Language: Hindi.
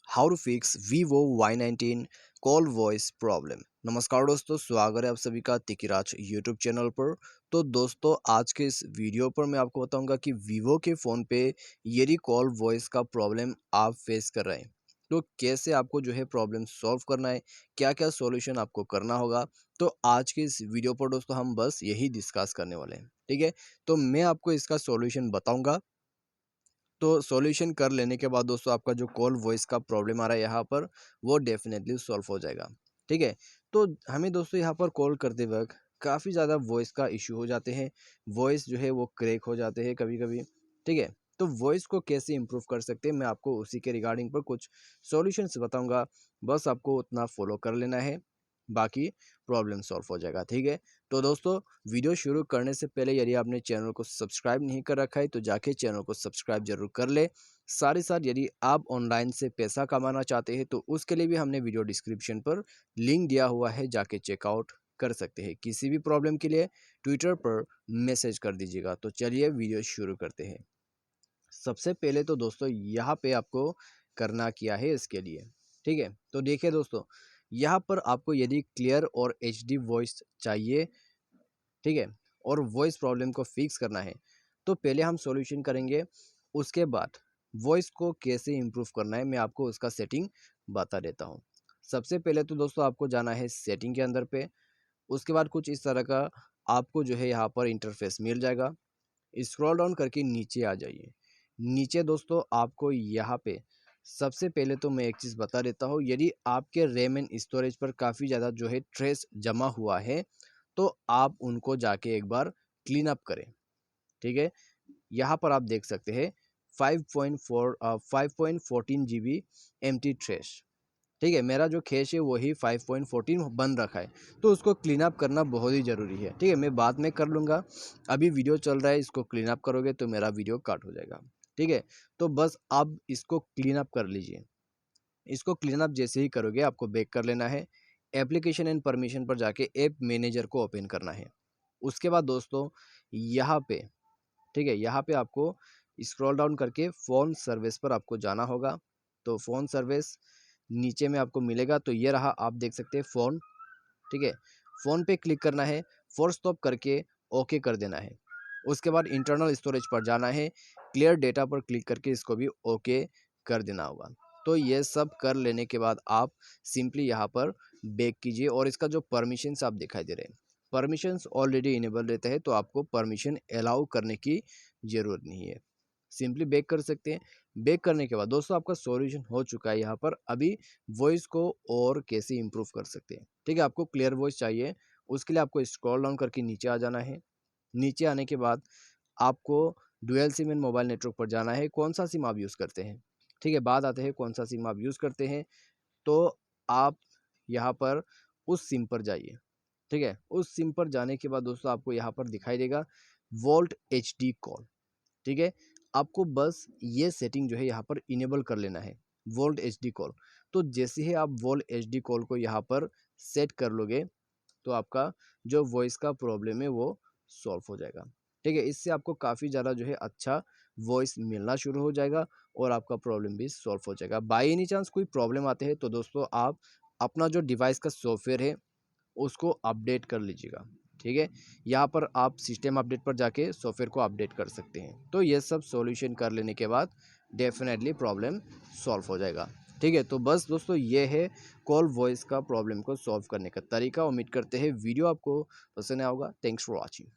How to fix Vivo Y19 call voice problem. नमस्कार दोस्तों, स्वागत है आप सभी का तिकिराज यूट्यूब चैनल पर। तो दोस्तों, आज के इस वीडियो पर मैं आपको बताऊंगा कि Vivo के फ़ोन पे यदि कॉल वॉइस का प्रॉब्लम आप फेस कर रहे हैं तो कैसे आपको जो है प्रॉब्लम सॉल्व करना है, क्या क्या सॉल्यूशन आपको करना होगा। तो आज के इस वीडियो पर दोस्तों हम बस यही डिस्कस करने वाले हैं। ठीक है, तो मैं आपको इसका सॉल्यूशन बताऊंगा। तो सॉल्यूशन कर लेने के बाद दोस्तों आपका जो कॉल वॉइस का प्रॉब्लम आ रहा है यहाँ पर, वो डेफिनेटली सॉल्व हो जाएगा। ठीक है, तो हमें दोस्तों यहाँ पर कॉल करते वक्त काफ़ी ज़्यादा वॉइस का इशू हो जाते हैं। वॉइस जो है वो क्रैक हो जाते हैं कभी कभी। ठीक है, तो वॉइस को कैसे इम्प्रूव कर सकते हैं, मैं आपको उसी के रिगार्डिंग पर कुछ सॉल्यूशंस बताऊंगा। बस आपको उतना फॉलो कर लेना है, बाकी प्रॉब्लम सॉल्व हो जाएगा। ठीक है, तो दोस्तों वीडियो शुरू करने से पहले यदि आपने चैनल को सब्सक्राइब नहीं कर रखा है तो जाके चैनल को सब्सक्राइब जरूर कर ले। साथ ही साथ यदि आप ऑनलाइन से पैसा कमाना चाहते हैं तो उसके लिए भी हमने वीडियो डिस्क्रिप्शन पर लिंक दिया हुआ है, जाके चेकआउट कर सकते हैं। किसी भी प्रॉब्लम के लिए ट्विटर पर मैसेज कर दीजिएगा। तो चलिए वीडियो शुरू करते हैं। सबसे पहले तो दोस्तों यहाँ पे आपको करना क्या है इसके लिए। ठीक है, तो देखिए दोस्तों, यहाँ पर आपको यदि क्लियर और एचडी वॉइस चाहिए, ठीक है, और वॉइस प्रॉब्लम को फिक्स करना है तो पहले हम सॉल्यूशन करेंगे। उसके बाद वॉइस को कैसे इम्प्रूव करना है मैं आपको उसका सेटिंग बता देता हूँ। सबसे पहले तो दोस्तों आपको जाना है सेटिंग के अंदर पे। उसके बाद कुछ इस तरह का आपको जो है यहाँ पर इंटरफेस मिल जाएगा। स्क्रॉल डाउन करके नीचे आ जाइए। नीचे दोस्तों आपको यहाँ पे सबसे पहले तो मैं एक चीज़ बता देता हूँ, यदि आपके रैम एंड स्टोरेज पर काफ़ी ज़्यादा जो है ट्रेस जमा हुआ है तो आप उनको जाके एक बार क्लीन अप करें। ठीक है, यहाँ पर आप देख सकते हैं 5.14 GB एम्प्टी ट्रेश। ठीक है, मेरा जो कैश है वही 5.14 बन रखा है, तो उसको क्लीन अप करना बहुत ही ज़रूरी है। ठीक है, मैं बाद में कर लूँगा, अभी वीडियो चल रहा है, इसको क्लीन अप करोगे तो मेरा वीडियो कट हो जाएगा। ठीक है, तो बस आप इसको क्लीन अप कर लीजिए। इसको क्लीन अप जैसे ही करोगे आपको बैक कर लेना है। एप्लीकेशन एंड परमिशन पर जाके ऐप मैनेजर को ओपन करना है। उसके बाद दोस्तों यहाँ पे, ठीक है, यहाँ पे आपको स्क्रॉल डाउन करके फ़ोन सर्विस पर आपको जाना होगा। तो फ़ोन सर्विस नीचे में आपको मिलेगा, तो ये रहा, आप देख सकते हैं फ़ोन। ठीक है, फ़ोन पे क्लिक करना है, फोर्स स्टॉप करके ओके कर देना है। उसके बाद इंटरनल स्टोरेज पर जाना है, क्लियर डेटा पर क्लिक करके इसको भी ओके कर देना होगा। तो ये सब कर लेने के बाद आप सिंपली यहाँ पर बैक कीजिए और इसका जो परमिशंस आप दिखाई दे रहे हैं, परमिशंस ऑलरेडी इनेबल रहता है तो आपको परमिशन अलाउ करने की ज़रूरत नहीं है। सिंपली बैक कर सकते हैं। बैक करने के बाद दोस्तों आपका सॉल्यूशन हो चुका है। यहाँ पर अभी वॉइस को और कैसे इम्प्रूव कर सकते हैं। ठीक है, आपको क्लियर वॉइस चाहिए, उसके लिए आपको स्क्रॉल डाउन करके नीचे आ जाना है। नीचे आने के बाद आपको dual SIM and mobile network पर जाना है, कौन सा सिम आप यूज़ करते हैं। ठीक है, बात आते हैं कौन सा सिम आप यूज़ करते हैं, तो आप यहाँ पर उस सिम पर जाइए। ठीक है, उस सिम पर जाने के बाद दोस्तों आपको यहाँ पर दिखाई देगा वोल्ट एचडी कॉल। ठीक है, आपको बस ये सेटिंग जो है यहाँ पर इनेबल कर लेना है, वोल्ट एचडी कॉल। तो जैसे ही आप वोल्ट एचडी कॉल को यहाँ पर सेट कर लोगे तो आपका जो वॉइस का प्रॉब्लम है वो सॉल्व हो जाएगा। ठीक है, इससे आपको काफ़ी ज़्यादा जो है अच्छा वॉइस मिलना शुरू हो जाएगा और आपका प्रॉब्लम भी सॉल्व हो जाएगा। बाई एनी चांस कोई प्रॉब्लम आते हैं तो दोस्तों आप अपना जो डिवाइस का सॉफ्टवेयर है उसको अपडेट कर लीजिएगा। ठीक है, यहाँ पर आप सिस्टम अपडेट पर जाके सॉफ्टवेयर को अपडेट कर सकते हैं। तो ये सब सॉल्यूशन कर लेने के बाद डेफिनेटली प्रॉब्लम सॉल्व हो जाएगा। ठीक है, तो बस दोस्तों ये है कॉल वॉइस का प्रॉब्लम को सॉल्व करने का तरीका। उम्मीद करते हैं वीडियो आपको पसंद आया होगा। Thanks for watching.